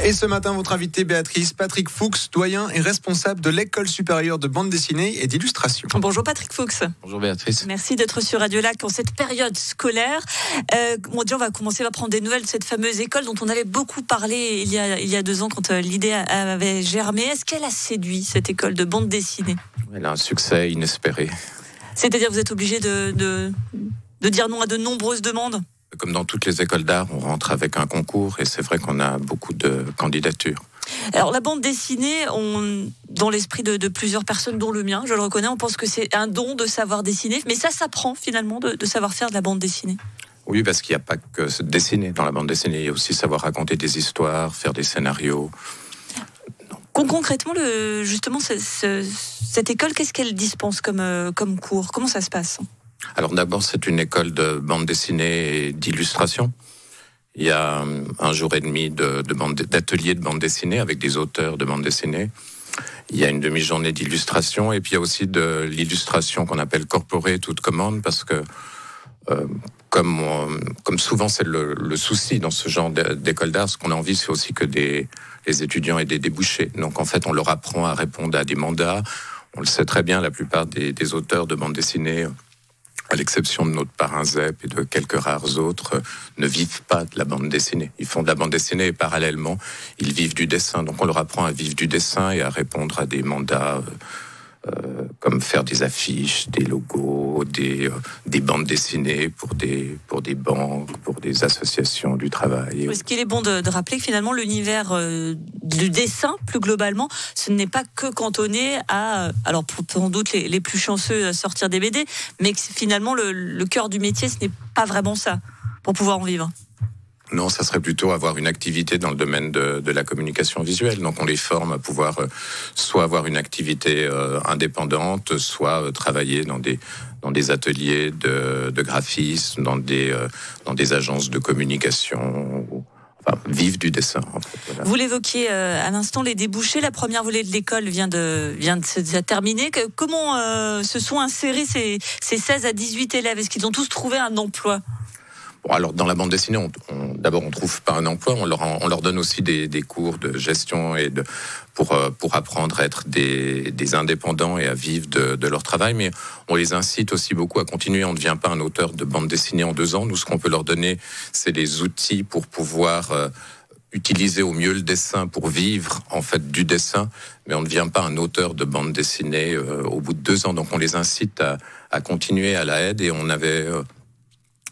Et ce matin, votre invité Béatrice, Patrick Fuchs, doyen et responsable de l'École supérieure de bande dessinée et d'illustration. Bonjour Patrick Fuchs. Bonjour Béatrice. Merci d'être sur Radio Lac en cette période scolaire. On va commencer à prendre des nouvelles de cette fameuse école dont on avait beaucoup parlé il y a 2 ans quand l'idée avait germé. Est-ce qu'elle a séduit cette école de bande dessinée ? Elle a un succès inespéré. C'est-à-dire que vous êtes obligé de dire non à de nombreuses demandes ? Comme dans toutes les écoles d'art, on rentre avec un concours et c'est vrai qu'on a beaucoup de candidatures. Alors la bande dessinée, dans l'esprit de plusieurs personnes, dont le mien, je le reconnais, on pense que c'est un don de savoir dessiner, mais ça s'apprend finalement de savoir faire de la bande dessinée. Oui, parce qu'il n'y a pas que dessiner dans la bande dessinée, il y a aussi savoir raconter des histoires, faire des scénarios. Concrètement, justement, cette école, qu'est-ce qu'elle dispense comme cours ? Comment ça se passe ? Alors d'abord, c'est une école de bande dessinée et d'illustration. Il y a un jour et demi d'atelier de bande dessinée avec des auteurs de bande dessinée. Il y a une demi-journée d'illustration et puis il y a aussi de l'illustration qu'on appelle corporate ou de commande parce que comme souvent c'est le souci dans ce genre d'école d'art, ce qu'on a envie c'est aussi que les étudiants aient des débouchés. Donc en fait on leur apprend à répondre à des mandats. On le sait très bien, la plupart des auteurs de bande dessinée, à l'exception de notre parrain Zep et de quelques rares autres, ne vivent pas de la bande dessinée. Ils font de la bande dessinée et parallèlement, ils vivent du dessin. Donc on leur apprend à vivre du dessin et à répondre à des mandats comme faire des affiches, des logos, des bandes dessinées pour des banques, pour des associations du travail. Est-ce qu'il est bon de rappeler que finalement l'univers du dessin, plus globalement, ce n'est pas que cantonné à, alors sans doute les plus chanceux à sortir des BD, mais que finalement le cœur du métier, ce n'est pas vraiment ça, pour pouvoir en vivre. Non, ça serait plutôt avoir une activité dans le domaine de la communication visuelle. Donc on les forme à pouvoir soit avoir une activité indépendante, soit travailler dans des ateliers de graphisme, dans des agences de communication, enfin vivre du dessin. En fait, voilà. Vous l'évoquiez à l'instant, les débouchés. La première volée de l'école vient de se terminer. Comment se sont insérés ces 16 à 18 élèves ? Est-ce qu'ils ont tous trouvé un emploi ? Bon, alors dans la bande dessinée, d'abord on trouve pas un emploi, on leur donne aussi des cours de gestion et pour apprendre à être des indépendants et à vivre de leur travail, mais on les incite aussi beaucoup à continuer. On ne devient pas un auteur de bande dessinée en 2 ans. Nous, ce qu'on peut leur donner, c'est les outils pour pouvoir utiliser au mieux le dessin pour vivre en fait du dessin, mais on ne devient pas un auteur de bande dessinée au bout de 2 ans. Donc on les incite à continuer à la aide et on avait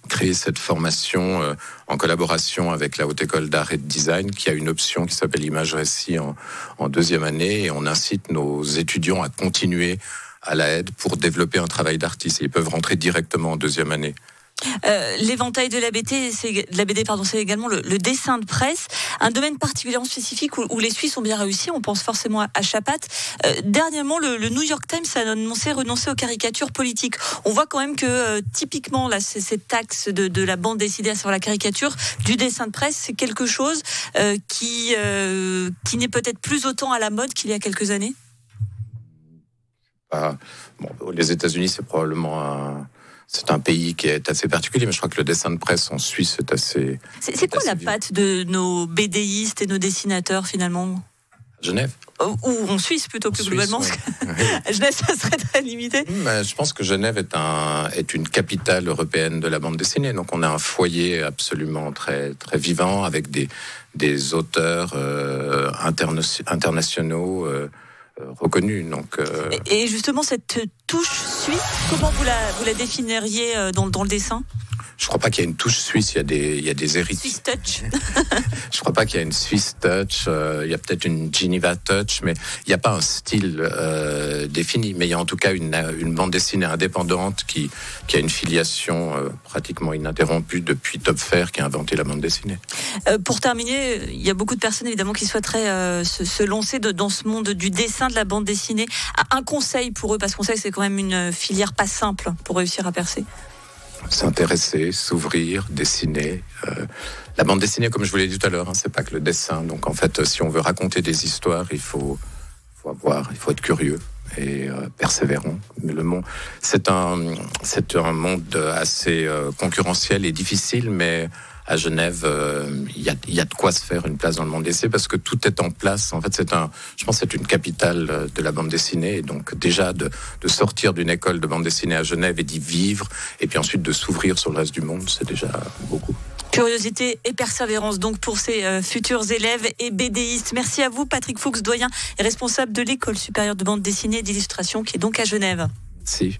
créé cette formation en collaboration avec la Haute École d'Art et de Design qui a une option qui s'appelle Image Récit en 2e année et on incite nos étudiants à continuer à la aide pour développer un travail d'artiste. Ils peuvent rentrer directement en 2e année. L'éventail de la BD, c'est également le dessin de presse, un domaine particulièrement spécifique où les Suisses ont bien réussi. On pense forcément à Chapat. Dernièrement, le New York Times a annoncé renoncer aux caricatures politiques. On voit quand même que typiquement là, cet axe de la bande dessinée sur la caricature, du dessin de presse, c'est quelque chose qui n'est peut-être plus autant à la mode qu'il y a quelques années. Les États-Unis, c'est probablement c'est un pays qui est assez particulier, mais je crois que le dessin de presse en Suisse est assez... C'est quoi la patte de nos BDistes et nos dessinateurs, finalement ? Genève. Ou en Suisse, plutôt, plus globalement. Ouais. Genève, ça serait très limité. Mais je pense que Genève est une capitale européenne de la bande dessinée. Donc on a un foyer absolument très, très vivant, avec des auteurs internationaux reconnus. Donc, Et justement, cette touche suisse, comment vous la définiriez dans le dessin ? Je crois pas qu'il y a une touche suisse, il y a des héritiers. Swiss touch. Je crois pas qu'il y a une Swiss touch, il y a peut-être une Geneva touch, mais il n'y a pas un style défini. Mais il y a en tout cas une bande dessinée indépendante qui a une filiation pratiquement ininterrompue depuis Topfer qui a inventé la bande dessinée. Pour terminer, il y a beaucoup de personnes évidemment qui souhaiteraient se lancer dans ce monde du dessin, de la bande dessinée. Un conseil pour eux, parce qu'on sait que c'est quand même une filière pas simple pour réussir à percer. S'intéresser, s'ouvrir, dessiner. La bande dessinée, comme je vous l'ai dit tout à l'heure, c'est pas que le dessin. Donc en fait, si on veut raconter des histoires, il faut être curieux. et persévérant. Mais c'est un monde assez concurrentiel et difficile, mais à Genève, il y a de quoi se faire une place dans le monde d'essai parce que tout est en place. En fait, je pense que c'est une capitale de la bande dessinée. Et donc, déjà, de sortir d'une école de bande dessinée à Genève et d'y vivre, et puis ensuite de s'ouvrir sur le reste du monde, c'est déjà beaucoup. Curiosité et persévérance donc pour ces futurs élèves et BDistes. Merci à vous, Patrick Fuchs, doyen et responsable de l'École supérieure de bande dessinée et d'illustration qui est donc à Genève. Merci.